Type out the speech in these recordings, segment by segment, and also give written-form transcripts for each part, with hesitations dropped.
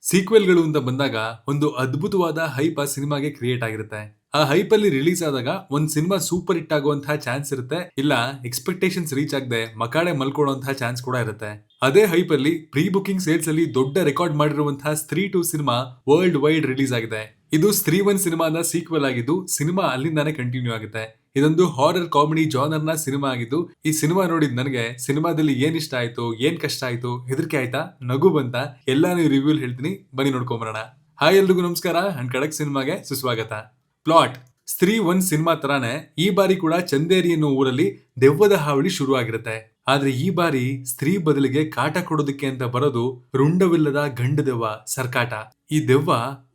ಸೀಕ್ವೆಲ್ಗಳು ಅಂತ ಬಂದಾಗ ಒಂದು ಅದ್ಭುತವಾದ ಹೈಪ್ ಆ ಸಿನಿಮಾಗೆ ಕ್ರಿಯೇಟ್ ಆಗಿರುತ್ತೆ. ಆ ಹೈಪ್ ಅಲ್ಲಿ ರಿಲೀಸ್ ಆದಾಗ ಒಂದ್ ಸಿನಿಮಾ ಸೂಪರ್ ಹಿಟ್ ಆಗುವಂತಹ ಚಾನ್ಸ್ ಇರುತ್ತೆ, ಇಲ್ಲ ಎಕ್ಸ್ಪೆಕ್ಟೇಷನ್ಸ್ ರೀಚ್ ಆಗದೆ ಮಕಾಡೆ ಮಲ್ಕೊಳ್ಳುವಂತಹ ಚಾನ್ಸ್ ಕೂಡ ಇರುತ್ತೆ. ಅದೇ ಹೈಪ್ ಅಲ್ಲಿ ಪ್ರೀ ಬುಕಿಂಗ್ ಸೇಲ್ಸ್ ಅಲ್ಲಿ ದೊಡ್ಡ ರೆಕಾರ್ಡ್ ಮಾಡಿರುವಂತಹ ಸ್ತ್ರೀ 2 ಸಿನಿಮಾ ವರ್ಲ್ಡ್ ವೈಡ್ ರಿಲೀಸ್ ಆಗಿದೆ. ಇದು ಸ್ತ್ರೀ 1 ಸಿನಿಮಾದ ಸೀಕ್ವೆಲ್ ಆಗಿದ್ದು ಸಿನಿಮಾ ಅಲ್ಲಿಂದಾನೇ ಕಂಟಿನ್ಯೂ ಆಗುತ್ತೆ. ಇದೊಂದು ಹಾರರ್ ಕಾಮಿಡಿ ಜಾನರ್ ನ ಸಿನಿಮಾ ಆಗಿದ್ದು ಈ ಸಿನಿಮಾ ನೋಡಿದ್ ನನಗೆ ಸಿನಿಮಾದಲ್ಲಿ ಏನ್ ಇಷ್ಟ ಆಯ್ತು, ಏನ್ ಕಷ್ಟ ಆಯ್ತು, ಹೆದರಿಕೆ ಆಯ್ತಾ, ನಗು ಬಂತ, ಎಲ್ಲಾನು ರಿವ್ಯೂ ಹೇಳ್ತೀನಿ, ಬನ್ನಿ ನೋಡ್ಕೊಂಬರೋಣ. ಹಾಯ್ ಎಲ್ರಿಗೂ ನಮಸ್ಕಾರ, ಅಂಡ್ ಖಡಕ್ ಸಿನಿಮಾಗೆ ಸುಸ್ವಾಗತ. ಪ್ಲಾಟ್: ಸ್ತ್ರೀ 1 ಸಿನಿಮಾ ತರಾನೇ ಈ ಬಾರಿ ಕೂಡ ಚಂದೇರಿ ಅನ್ನೋ ಊರಲ್ಲಿ ದೆವ್ವದ ಹಾವಳಿ ಶುರು ಆಗಿರುತ್ತೆ. ಆದ್ರೆ ಈ ಬಾರಿ ಸ್ತ್ರೀ ಬದಲಿಗೆ ಕಾಟ ಕೊಡೋದಕ್ಕೆ ಅಂತ ಬರೋದು ರುಂಡವಿಲ್ಲದ ಗಂಡು ದೆವ್ವ ಸರ್ಕಾಟ. ಈ ದೆವ್ವ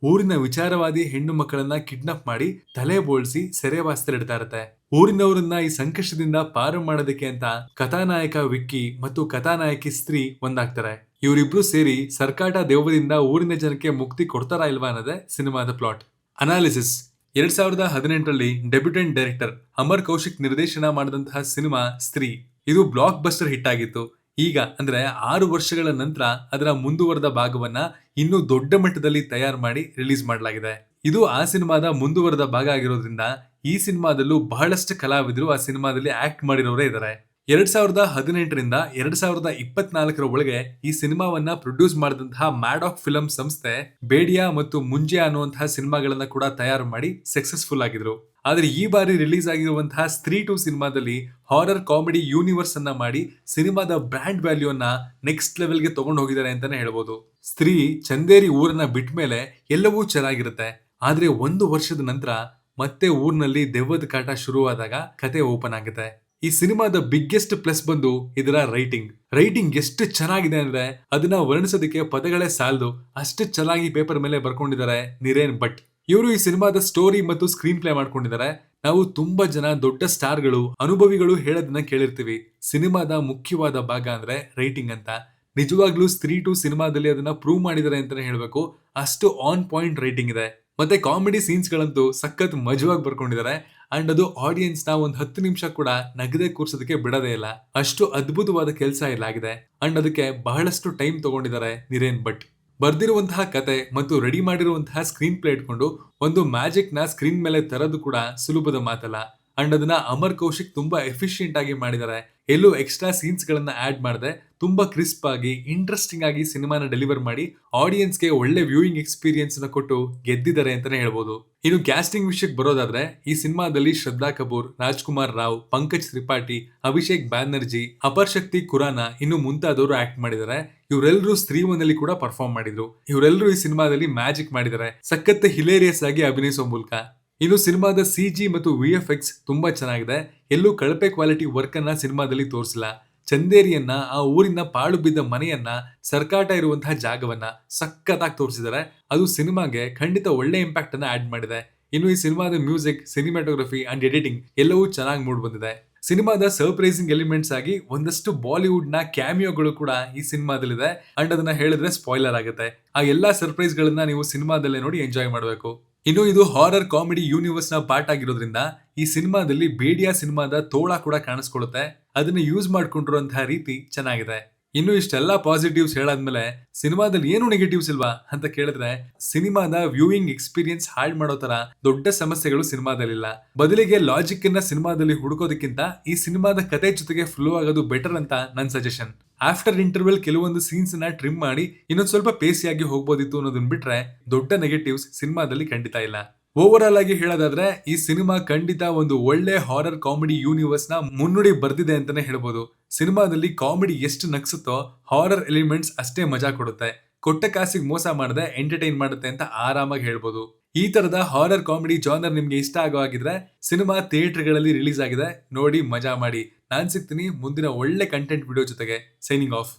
ಊರಿನ ವಿಚಾರವಾದಿ ಹೆಣ್ಣು ಮಕ್ಕಳನ್ನ ಕಿಡ್ನಾಪ್ ಮಾಡಿ ತಲೆ ಬೋಳ್ಸಿ ಸೆರೆವಾಸದಲ್ಲಿಡ್ತಾ ಇರುತ್ತೆ. ಊರಿನವರನ್ನ ಈ ಸಂಕಷ್ಟದಿಂದ ಪಾರು ಮಾಡೋದಕ್ಕೆ ಅಂತ ಕಥಾನಾಯಕ ವಿಕ್ಕಿ ಮತ್ತು ಕಥಾನಾಯಕಿ ಸ್ತ್ರೀ ಒಂದಾಗ್ತಾರೆ. ಇವರಿಬ್ರು ಸೇರಿ ಸರ್ಕಾಟ ದೆವ್ವದಿಂದ ಊರಿನ ಜನಕ್ಕೆ ಮುಕ್ತಿ ಕೊಡ್ತಾರಾ ಇಲ್ವಾ ಅನ್ನೋದೇ ಸಿನಿಮಾದ ಪ್ಲಾಟ್. ಅನಾಲಿಸಿಸ್: 2018ರಲ್ಲಿ ಡೆಬ್ಯೂಟೆಂಟ್ ಡೈರೆಕ್ಟರ್ ಅಮರ್ ಕೌಶಿಕ್ ನಿರ್ದೇಶನ ಮಾಡಿದಂತಹ ಸಿನಿಮಾ ಸ್ತ್ರೀ. ಇದು ಬ್ಲಾಕ್ ಬಸ್ಟರ್ ಹಿಟ್ ಆಗಿತ್ತು. ಈಗ ಅಂದ್ರೆ 6 ವರ್ಷಗಳ ನಂತರ ಅದರ ಮುಂದುವರೆದ ಭಾಗವನ್ನ ಇನ್ನೂ ದೊಡ್ಡ ಮಟ್ಟದಲ್ಲಿ ತಯಾರು ಮಾಡಿ ರಿಲೀಸ್ ಮಾಡಲಾಗಿದೆ. ಇದು ಆ ಸಿನಿಮಾದ ಮುಂದುವರೆದ ಭಾಗ ಆಗಿರೋದ್ರಿಂದ ಈ ಸಿನಿಮಾದಲ್ಲೂ ಬಹಳಷ್ಟು ಕಲಾವಿದರು ಆ ಸಿನಿಮಾದಲ್ಲಿ ಆಕ್ಟ್ ಮಾಡಿರೋರೇ ಇದ್ದಾರೆ. 2018ರಿಂದ 2024 ಒಳಗೆ ಈ ಸಿನಿಮಾವನ್ನ ಪ್ರೊಡ್ಯೂಸ್ ಮಾಡಿದಂತಹ ಮ್ಯಾಡಾಕ್ ಫಿಲಂ ಸಂಸ್ಥೆ ಬೇಡಿಯಾ ಮತ್ತು ಮುಂಜೆ ಅನ್ನುವಂತಹ ಸಿನಿಮಾಗಳನ್ನ ಕೂಡ ತಯಾರು ಮಾಡಿ ಸಕ್ಸಸ್ಫುಲ್ ಆಗಿದ್ರು. ಆದ್ರೆ ಈ ಬಾರಿ ರಿಲೀಸ್ ಆಗಿರುವಂತಹ ಸ್ತ್ರೀ 2 ಸಿನಿಮಾದಲ್ಲಿ ಹಾರರ್ ಕಾಮಿಡಿ ಯೂನಿವರ್ಸ್ ಅನ್ನ ಮಾಡಿ ಸಿನಿಮಾದ ಬ್ರ್ಯಾಂಡ್ ವ್ಯಾಲ್ಯೂ ಅನ್ನ ನೆಕ್ಸ್ಟ್ ಲೆವೆಲ್ಗೆ ತಗೊಂಡು ಹೋಗಿದ್ದಾರೆ ಅಂತಾನೆ ಹೇಳ್ಬೋದು. ಸ್ತ್ರೀ ಚಂದೇರಿ ಊರನ್ನ ಬಿಟ್ಟ ಮೇಲೆ ಎಲ್ಲವೂ ಚೆನ್ನಾಗಿರುತ್ತೆ. ಆದ್ರೆ 1 ವರ್ಷದ ನಂತರ ಮತ್ತೆ ಊರಿನಲ್ಲಿ ದೆವ್ವದ ಕಾಟ ಶುರುವಾದಾಗ ಕತೆ ಓಪನ್ ಆಗುತ್ತೆ. ಈ ಸಿನಿಮಾದ ಬಿಗ್ಗೆಸ್ಟ್ ಪ್ಲಸ್ ಬಂದು ಇದರ ರೈಟಿಂಗ್ ಎಷ್ಟು ಚೆನ್ನಾಗಿದೆ ಅಂದ್ರೆ ಅದನ್ನ ವರ್ಣಿಸೋದಕ್ಕೆ ಪದಗಳೇ ಸಾಲದು, ಅಷ್ಟು ಚೆನ್ನಾಗಿ ಪೇಪರ್ ಮೇಲೆ ಬರ್ಕೊಂಡಿದ್ದಾರೆ ನಿರೇನ್ ಭಟ್. ಇವರು ಈ ಸಿನಿಮಾದ ಸ್ಟೋರಿ ಮತ್ತು ಸ್ಕ್ರೀನ್ ಪ್ಲೇ ಮಾಡ್ಕೊಂಡಿದ್ದಾರೆ. ನಾವು ತುಂಬಾ ಜನ ದೊಡ್ಡ ಸ್ಟಾರ್ಗಳು, ಅನುಭವಿಗಳು ಹೇಳೋದನ್ನ ಕೇಳಿರ್ತೀವಿ, ಸಿನಿಮಾದ ಮುಖ್ಯವಾದ ಭಾಗ ಅಂದ್ರೆ ರೈಟಿಂಗ್ ಅಂತ. ನಿಜವಾಗ್ಲೂ ಸ್ತ್ರೀ 2 ಸಿನಿಮಾದಲ್ಲಿ ಅದನ್ನ ಪ್ರೂವ್ ಮಾಡಿದ್ದಾರೆ ಅಂತಾನೆ ಹೇಳ್ಬೇಕು. ಅಷ್ಟು ಆನ್ ಪಾಯಿಂಟ್ ರೈಟಿಂಗ್ ಇದೆ. ಮತ್ತೆ ಕಾಮಿಡಿ ಸೀನ್ಸ್ ಗಳಂತೂ ಸಖತ್ ಮಜವಾಗಿ ಬರ್ಕೊಂಡಿದ್ದಾರೆ. ಅಂಡ್ ಅದು ಆಡಿಯನ್ಸ್ ನ ಒಂದ್ 10 ನಿಮಿಷ ಕೂಡ ನಗದೆ ಕೂರ್ಸೋದಕ್ಕೆ ಬಿಡದೇ ಇಲ್ಲ. ಅಷ್ಟು ಅದ್ಭುತವಾದ ಕೆಲಸ ಇಲ್ಲಾಗಿದೆ. ಅಂಡ್ ಅದಕ್ಕೆ ಬಹಳಷ್ಟು ಟೈಮ್ ತಗೊಂಡಿದ್ದಾರೆ ನಿರೇನ್ ಭಟ್. ಬರ್ದಿರುವಂತಹ ಕತೆ ಮತ್ತು ರೆಡಿ ಮಾಡಿರುವಂತಹ ಸ್ಕ್ರೀನ್ ಪ್ಲೇ ಇಟ್ಕೊಂಡು ಒಂದು ಮ್ಯಾಜಿಕ್ ನ ಸ್ಕ್ರೀನ್ ಮೇಲೆ ತರೋದು ಕೂಡ ಸುಲಭದ ಮಾತಲ್ಲ. ಅಂಡ್ ಅದನ್ನ ಅಮರ್ ಕೌಶಿಕ್ ತುಂಬಾ ಎಫಿಷಿಯಂಟ್ ಆಗಿ ಮಾಡಿದ್ದಾರೆ. ಎಲ್ಲೂ ಎಕ್ಸ್ಟ್ರಾ ಸೀನ್ಸ್ ಗಳನ್ನ ಆಡ್ ಮಾಡದೆ ತುಂಬಾ ಕ್ರಿಸ್ಪ್ ಆಗಿ ಇಂಟ್ರೆಸ್ಟಿಂಗ್ ಆಗಿ ಸಿನಿಮಾನ ಡೆಲಿವರ್ ಮಾಡಿ ಆಡಿಯನ್ಸ್ ಗೆ ಒಳ್ಳೆ ವ್ಯೂಯಿಂಗ್ ಎಕ್ಸ್ಪೀರಿಯನ್ಸ್ ನ ಕೊಟ್ಟು ಗೆದ್ದಿದ್ದಾರೆ ಅಂತಾನೆ ಹೇಳ್ಬೋದು. ಇನ್ನು ಕ್ಯಾಸ್ಟಿಂಗ್ ವಿಷಯಕ್ಕೆ ಬರೋದಾದ್ರೆ ಈ ಸಿನಿಮಾದಲ್ಲಿ ಶ್ರದ್ಧಾ ಕಪೂರ್, ರಾಜ್ಕುಮಾರ್ ರಾವ್, ಪಂಕಜ್ ತ್ರಿಪಾಠಿ, ಅಭಿಷೇಕ್ ಬ್ಯಾನರ್ಜಿ, ಅಪರ್ ಶಕ್ತಿ ಖುರಾನ ಇನ್ನು ಮುಂತಾದವರು ಆಕ್ಟ್ ಮಾಡಿದ್ದಾರೆ. ಇವರೆಲ್ಲರೂ ಸ್ತ್ರೀ 1 ಕೂಡ ಪರ್ಫಾರ್ಮ್ ಮಾಡಿದ್ರು. ಇವರೆಲ್ಲರೂ ಈ ಸಿನಿಮಾದಲ್ಲಿ ಮ್ಯಾಜಿಕ್ ಮಾಡಿದ್ದಾರೆ, ಸಖತ್ ಹಿಲೇರಿಯಸ್ ಆಗಿ ಅಭಿನಯಿಸೋ ಮೂಲಕ. ಇನ್ನು ಸಿನಿಮಾದ ಸಿಜಿ ಮತ್ತು VFX ತುಂಬಾ ಚೆನ್ನಾಗಿದೆ. ಎಲ್ಲೂ ಕಳಪೆ ಕ್ವಾಲಿಟಿ ವರ್ಕ್ ಅನ್ನ ಸಿನಿಮಾದಲ್ಲಿ ತೋರಿಸಿಲ್ಲ. ಚಂದೇರಿಯನ್ನ, ಆ ಊರಿನ ಪಾಳು ಬಿದ್ದ ಮನೆಯನ್ನ, ಸರ್ಕಾಟ ಇರುವಂತಹ ಜಾಗವನ್ನ ಸಖತ್ತಾಗಿ ತೋರಿಸಿದ್ದಾರೆ. ಅದು ಸಿನಿಮಾಗೆ ಖಂಡಿತ ಒಳ್ಳೆ ಇಂಪ್ಯಾಕ್ಟ್ ಅನ್ನ ಆಡ್ ಮಾಡಿದೆ. ಇನ್ನು ಈ ಸಿನಿಮಾದ ಮ್ಯೂಸಿಕ್, ಸಿನಿಮಾಟೋಗ್ರಫಿ ಅಂಡ್ ಎಡಿಟಿಂಗ್ ಎಲ್ಲವೂ ಚೆನ್ನಾಗಿ ಮೂಡ್ ಬಂದಿದೆ. ಸಿನಿಮಾದ ಸರ್ಪ್ರೈಸಿಂಗ್ ಎಲಿಮೆಂಟ್ಸ್ ಆಗಿ ಒಂದಷ್ಟು ಬಾಲಿವುಡ್ ನ ಕ್ಯಾಮಿಯೋಗಳು ಕೂಡ ಈ ಸಿನಿಮಾದಲ್ಲಿದೆ. ಅಂಡ್ ಅದನ್ನ ಹೇಳಿದ್ರೆ ಸ್ಪಾಯ್ಲರ್ ಆಗುತ್ತೆ. ಆ ಎಲ್ಲಾ ಸರ್ಪ್ರೈಸ್ ಗಳನ್ನ ನೀವು ಸಿನಿಮಾದಲ್ಲೇ ನೋಡಿ ಎಂಜಾಯ್ ಮಾಡಬೇಕು. ಇನ್ನು ಇದು ಹಾರರ್ ಕಾಮಿಡಿ ಯೂನಿವರ್ಸ್ ನ ಪಾರ್ಟ್ ಆಗಿರೋದ್ರಿಂದ ಈ ಸಿನಿಮಾದಲ್ಲಿ ಬೇಡಿಯಾ ಸಿನಿಮಾದ ತೋಳ ಕೂಡ ಕಾಣಿಸ್ಕೊಳ್ಳುತ್ತೆ. ಅದನ್ನ ಯೂಸ್ ಮಾಡ್ಕೊಂಡಿರುವಂತಹ ರೀತಿ ಚೆನ್ನಾಗಿದೆ. ಇನ್ನು ಇಷ್ಟೆಲ್ಲ ಪಾಸಿಟಿವ್ಸ್ ಹೇಳಾದ್ಮೇಲೆ ಸಿನಿಮಾದಲ್ಲಿ ಏನು ನೆಗೆಟಿವ್ಸ್ ಇಲ್ವಾ ಅಂತ ಕೇಳಿದ್ರೆ ಸಿನಿಮಾದ ವ್ಯೂಯಿಂಗ್ ಎಕ್ಸ್ಪೀರಿಯನ್ಸ್ ಹಾಳು ಮಾಡೋ ತರ ದೊಡ್ಡ ಸಮಸ್ಯೆಗಳು ಸಿನಿಮಾದಲ್ಲಿಲ್ಲ. ಬದಲಿಗೆ ಲಾಜಿಕ್ ಅನ್ನ ಸಿನಿಮಾದಲ್ಲಿ ಹುಡುಕೋದಕ್ಕಿಂತ ಈ ಸಿನಿಮಾದ ಕತೆ ಜೊತೆಗೆ ಫ್ಲೋ ಆಗೋದು ಬೆಟರ್ ಅಂತ ನನ್ನ ಸಜೆಷನ್. ಆಫ್ಟರ್ ಇಂಟರ್ವೆಲ್ ಕೆಲವೊಂದು ಸೀನ್ಸ್ ನ ಟ್ರಿಮ್ ಮಾಡಿ ಇನ್ನೊಂದ್ ಸ್ವಲ್ಪ ಪೇಸಿಯಾಗಿ ಹೋಗ್ಬೋದಿತ್ತು ಅನ್ನೋದನ್ನ ಬಿಟ್ರೆ ದೊಡ್ಡ ನೆಗೆಟಿವ್ಸ್ ಸಿನಿಮಾದಲ್ಲಿ ಖಂಡಿತ ಇಲ್ಲ. ಓವರ್ ಆಲ್ ಆಗಿ ಹೇಳೋದಾದ್ರೆ ಈ ಸಿನಿಮಾ ಖಂಡಿತ ಒಂದು ಒಳ್ಳೆ ಹಾರರ್ ಕಾಮಿಡಿ ಯೂನಿವರ್ಸ್ ನ ಮುನ್ನುಡಿ ಬರ್ದಿದೆ ಅಂತಾನೆ ಹೇಳ್ಬೋದು. ಸಿನಿಮಾದಲ್ಲಿ ಕಾಮಿಡಿ ಎಷ್ಟು ನಗ್ಸುತ್ತೋ ಹಾರರ್ ಎಲಿಮೆಂಟ್ಸ್ ಅಷ್ಟೇ ಮಜಾ ಕೊಡುತ್ತೆ. ಕೊಟ್ಟ ಕಾಸಿಗೆ ಮೋಸ ಮಾಡದೆ ಎಂಟರ್ಟೈನ್ ಮಾಡುತ್ತೆ ಅಂತ ಆರಾಮಾಗಿ ಹೇಳ್ಬೋದು. ಈ ತರದ ಹಾರರ್ ಕಾಮಿಡಿ ಜಾನರ್ ನಿಮ್ಗೆ ಇಷ್ಟ ಆಗೋ ಆಗಿದ್ರೆ ಸಿನಿಮಾ ಥಿಯೇಟರ್ಗಳಲ್ಲಿ ರಿಲೀಸ್ ಆಗಿದೆ, ನೋಡಿ ಮಜಾ ಮಾಡಿ. ನಾನ್ ಸಿಗ್ತೀನಿ ಮುಂದಿನ ಒಳ್ಳೆ ಕಂಟೆಂಟ್ ವಿಡಿಯೋ ಜೊತೆಗೆ. Signing off.